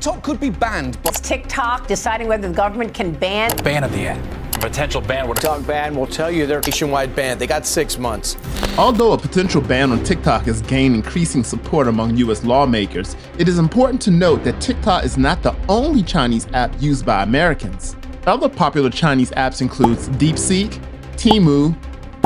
TikTok could be banned, but... It's TikTok deciding whether the government can ban... Ban of the app. Potential ban would... TikTok ban will tell you they're nationwide ban. They got 6 months. Although a potential ban on TikTok has gained increasing support among US lawmakers, it is important to note that TikTok is not the only Chinese app used by Americans. Other popular Chinese apps include DeepSeek, Temu,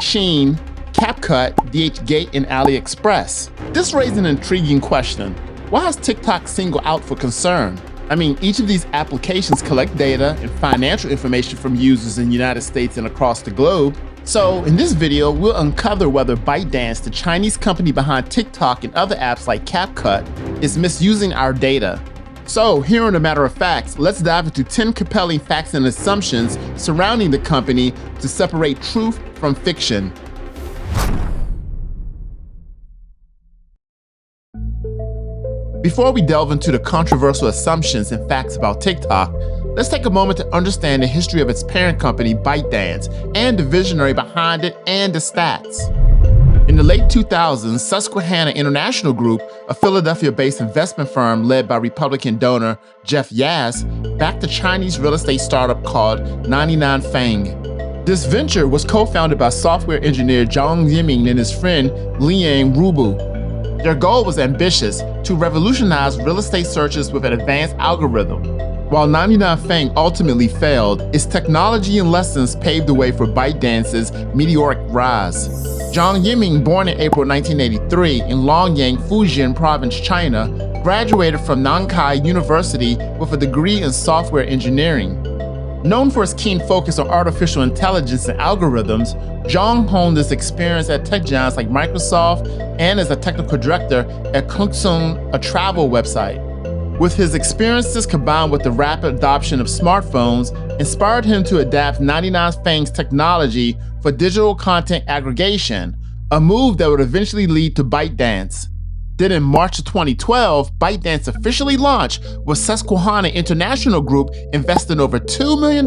Shein, CapCut, DHgate, and AliExpress. This raises an intriguing question. Why is TikTok singled out for concern? I mean, each of these applications collect data and financial information from users in the United States and across the globe. So in this video, we'll uncover whether ByteDance, the Chinese company behind TikTok and other apps like CapCut, is misusing our data. So here on A Matter of Facts, let's dive into 10 compelling facts and assumptions surrounding the company to separate truth from fiction. Before we delve into the controversial assumptions and facts about TikTok, let's take a moment to understand the history of its parent company, ByteDance, and the visionary behind it and the stats. In the late 2000s, Susquehanna International Group, a Philadelphia-based investment firm led by Republican donor Jeff Yass, backed a Chinese real estate startup called 99 Fang. This venture was co-founded by software engineer Zhang Yiming and his friend Liang Rubu. Their goal was ambitious: to revolutionize real estate searches with an advanced algorithm. While 99 Fang ultimately failed, its technology and lessons paved the way for ByteDance's meteoric rise. Zhang Yiming, born in April 1983 in Longyang, Fujian Province, China, graduated from Nankai University with a degree in software engineering. Known for his keen focus on artificial intelligence and algorithms, Zhang honed his experience at tech giants like Microsoft and as a technical director at Kungsung, a travel website. With his experiences combined with the rapid adoption of smartphones, inspired him to adapt 99 Fang's technology for digital content aggregation, a move that would eventually lead to ByteDance. Then in March of 2012, ByteDance officially launched, with Susquehanna International Group investing over $2 million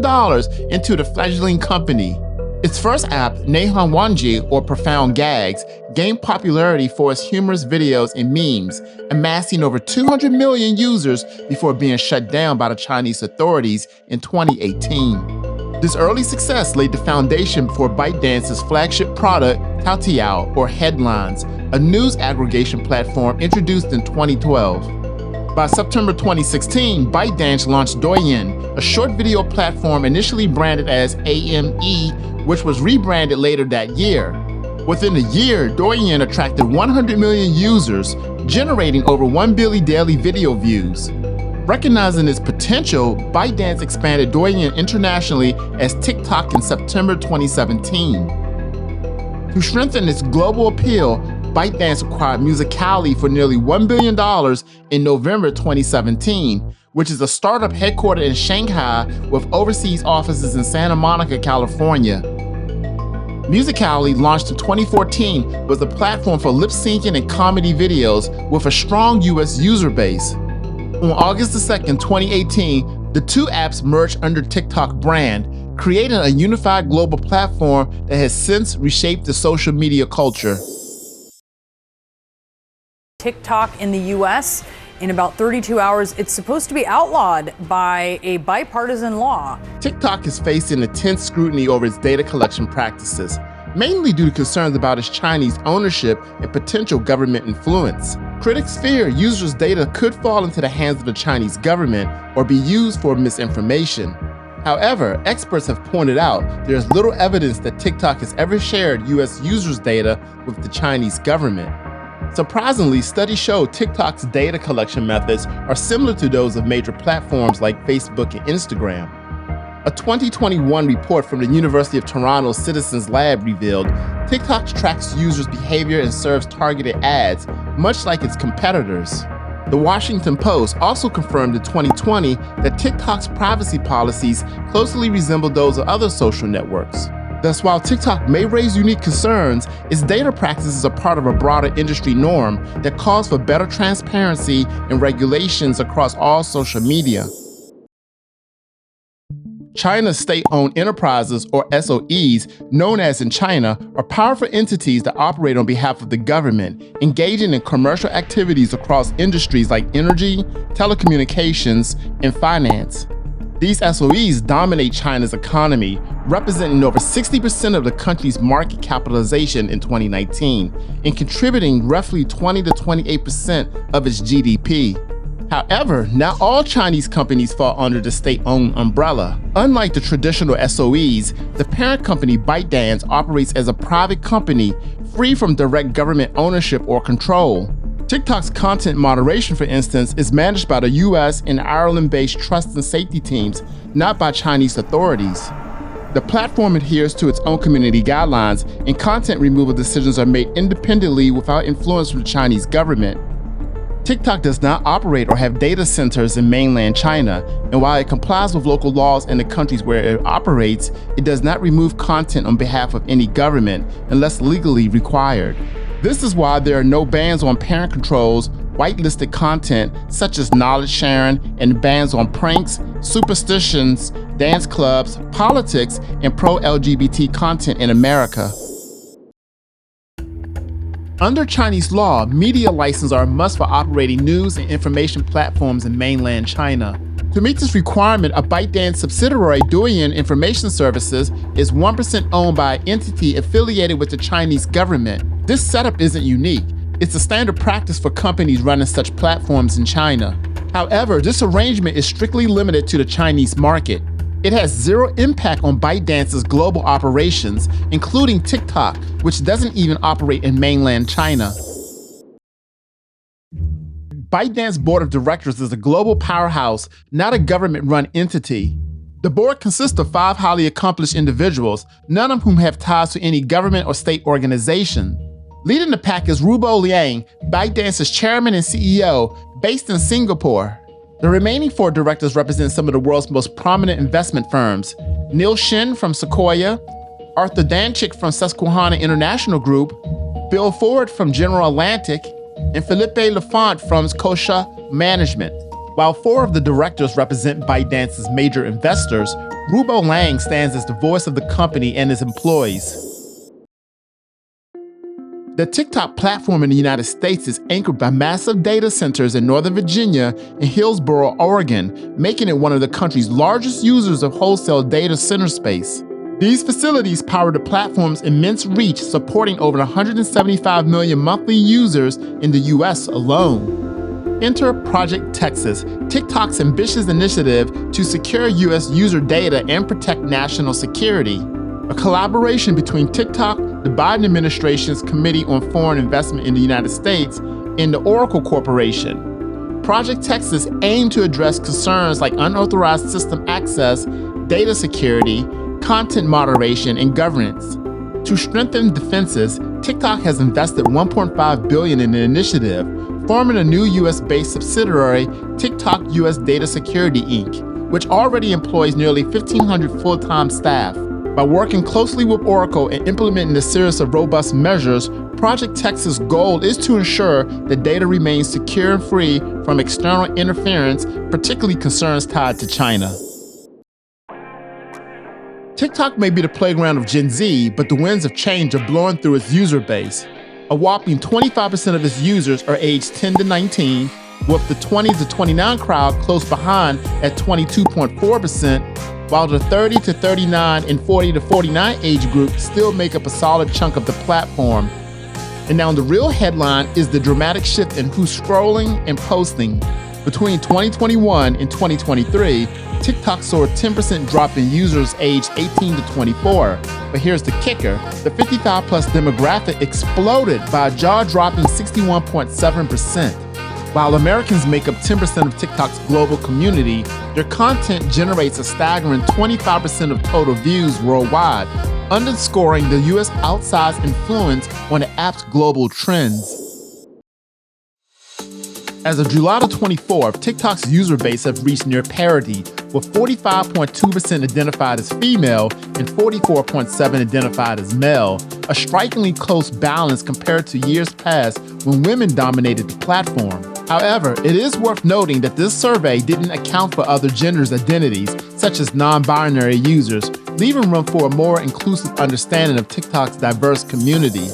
into the fledgling company. Its first app, Nihon Wanji, or Profound Gags, gained popularity for its humorous videos and memes, amassing over 200 million users before being shut down by the Chinese authorities in 2018. This early success laid the foundation for ByteDance's flagship product, Taotiao, or Headlines, a news aggregation platform introduced in 2012. By September 2016, ByteDance launched Douyin, a short video platform initially branded as AME, which was rebranded later that year. Within a year, Douyin attracted 100 million users, generating over 1 billion daily video views. Recognizing its potential, ByteDance expanded Douyin internationally as TikTok in September 2017. To strengthen its global appeal, ByteDance acquired Musical.ly for nearly $1 billion in November 2017, which is a startup headquartered in Shanghai with overseas offices in Santa Monica, California. Musical.ly, launched in 2014, was a platform for lip-syncing and comedy videos with a strong US user base. On August 2nd, 2018, the two apps merged under TikTok brand, creating a unified global platform that has since reshaped the social media culture. TikTok in the US, in about 32 hours, it's supposed to be outlawed by a bipartisan law. TikTok is facing intense scrutiny over its data collection practices, mainly due to concerns about its Chinese ownership and potential government influence. Critics fear users' data could fall into the hands of the Chinese government or be used for misinformation. However, experts have pointed out there is little evidence that TikTok has ever shared US users' data with the Chinese government. Surprisingly, studies show TikTok's data collection methods are similar to those of major platforms like Facebook and Instagram. A 2021 report from the University of Toronto Citizens Lab revealed TikTok tracks users' behavior and serves targeted ads, much like its competitors. The Washington Post also confirmed in 2020 that TikTok's privacy policies closely resemble those of other social networks. Thus, while TikTok may raise unique concerns, its data practices are part of a broader industry norm that calls for better transparency and regulations across all social media. China's state-owned enterprises, or SOEs, known as in China, are powerful entities that operate on behalf of the government, engaging in commercial activities across industries like energy, telecommunications, and finance. These SOEs dominate China's economy, representing over 60% of the country's market capitalization in 2019, and contributing roughly 20 to 28% of its GDP. However, not all Chinese companies fall under the state-owned umbrella. Unlike the traditional SOEs, the parent company ByteDance operates as a private company, free from direct government ownership or control. TikTok's content moderation, for instance, is managed by the US and Ireland-based trust and safety teams, not by Chinese authorities. The platform adheres to its own community guidelines, and content removal decisions are made independently without influence from the Chinese government. TikTok does not operate or have data centers in mainland China, and while it complies with local laws in the countries where it operates, it does not remove content on behalf of any government unless legally required. This is why there are no bans on parent controls, whitelisted content such as knowledge sharing, and bans on pranks, superstitions, dance clubs, politics, and pro-LGBT content in America. Under Chinese law, media licenses are a must for operating news and information platforms in mainland China. To meet this requirement, a ByteDance subsidiary, Douyin Information Services, is 1% owned by an entity affiliated with the Chinese government. This setup isn't unique. It's a standard practice for companies running such platforms in China. However, this arrangement is strictly limited to the Chinese market. It has zero impact on ByteDance's global operations, including TikTok, which doesn't even operate in mainland China. ByteDance Board of Directors is a global powerhouse, not a government-run entity. The board consists of 5 highly accomplished individuals, none of whom have ties to any government or state organization. Leading the pack is Khaby Lame, ByteDance's chairman and CEO, based in Singapore. The remaining 4 directors represent some of the world's most prominent investment firms: Neil Shin from Sequoia, Arthur Danchik from Susquehanna International Group, Bill Ford from General Atlantic, and Philippe Lafont from Scotia Management. While 4 of the directors represent ByteDance's major investors, Khaby Lame stands as the voice of the company and its employees. The TikTok platform in the United States is anchored by massive data centers in Northern Virginia and Hillsboro, Oregon, making it one of the country's largest users of wholesale data center space. These facilities power the platform's immense reach, supporting over 175 million monthly users in the US alone. Enter Project Texas, TikTok's ambitious initiative to secure US user data and protect national security. A collaboration between TikTok, the Biden administration's Committee on Foreign Investment in the United States, and the Oracle Corporation. Project Texas aimed to address concerns like unauthorized system access, data security, content moderation, and governance. To strengthen defenses, TikTok has invested $1.5 billion in the initiative, forming a new US-based subsidiary, TikTok US Data Security Inc., which already employs nearly 1,500 full-time staff. By working closely with Oracle and implementing a series of robust measures, Project Texas' goal is to ensure that data remains secure and free from external interference, particularly concerns tied to China. TikTok may be the playground of Gen Z, but the winds of change are blowing through its user base. A whopping 25% of its users are aged 10 to 19, with the 20 to 29 crowd close behind at 22.4%, while the 30 to 39 and 40 to 49 age group still make up a solid chunk of the platform. And now the real headline is the dramatic shift in who's scrolling and posting. Between 2021 and 2023, TikTok saw a 10% drop in users aged 18 to 24. But here's the kicker, the 55 plus demographic exploded by a jaw-dropping 61.7%. While Americans make up 10% of TikTok's global community, their content generates a staggering 25% of total views worldwide, underscoring the US outsized influence on the app's global trends. As of July 24th, TikTok's user base have reached near parity, with 45.2% identified as female and 44.7% identified as male, a strikingly close balance compared to years past when women dominated the platform. However, it is worth noting that this survey didn't account for other genders' identities, such as non-binary users, leaving room for a more inclusive understanding of TikTok's diverse community.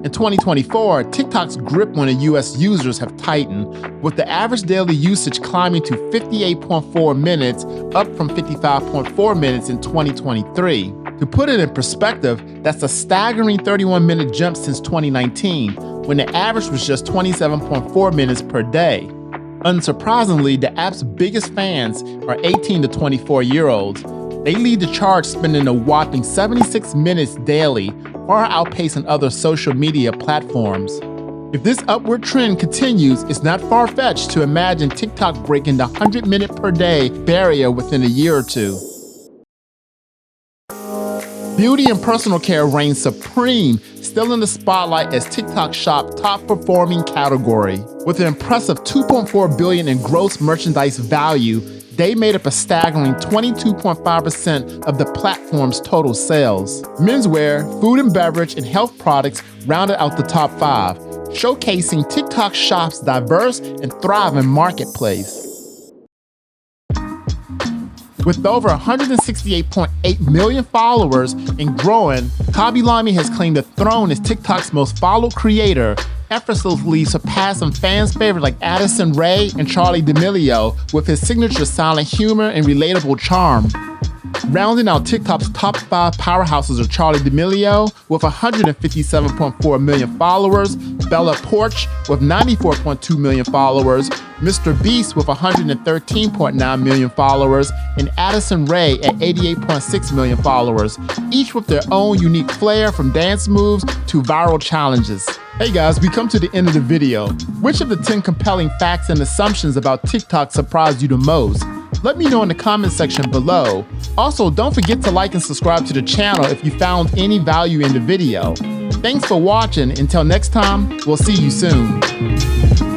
In 2024, TikTok's grip on the US users have tightened, with the average daily usage climbing to 58.4 minutes, up from 55.4 minutes in 2023. To put it in perspective, that's a staggering 31-minute jump since 2019, when the average was just 27.4 minutes per day. Unsurprisingly, the app's biggest fans are 18 to 24-year-olds. They lead the charge, spending a whopping 76 minutes daily, far outpacing other social media platforms. If this upward trend continues, it's not far-fetched to imagine TikTok breaking the 100-minute per day barrier within a year or two. Beauty and personal care reign supreme, still in the spotlight as TikTok Shop's top-performing category. With an impressive $2.4 billion in gross merchandise value, they made up a staggering 22.5% of the platform's total sales. Menswear, food and beverage, and health products rounded out the top 5, showcasing TikTok Shop's diverse and thriving marketplace. With over 168.8 million followers and growing, Khaby Lame has claimed the throne as TikTok's most followed creator, effortlessly surpassing fans' favorites like Addison Rae and Charli D'Amelio with his signature silent humor and relatable charm. Rounding out TikTok's top 5 powerhouses are Charli D'Amelio with 157.4 million followers, Bella Poarch with 94.2 million followers, Mr. Beast with 113.9 million followers, and Addison Rae at 88.6 million followers, each with their own unique flair from dance moves to viral challenges. Hey guys, we come to the end of the video. Which of the 10 compelling facts and assumptions about TikTok surprised you the most? Let me know in the comment section below. Also, don't forget to like and subscribe to the channel if you found any value in the video. Thanks for watching. Until next time, we'll see you soon.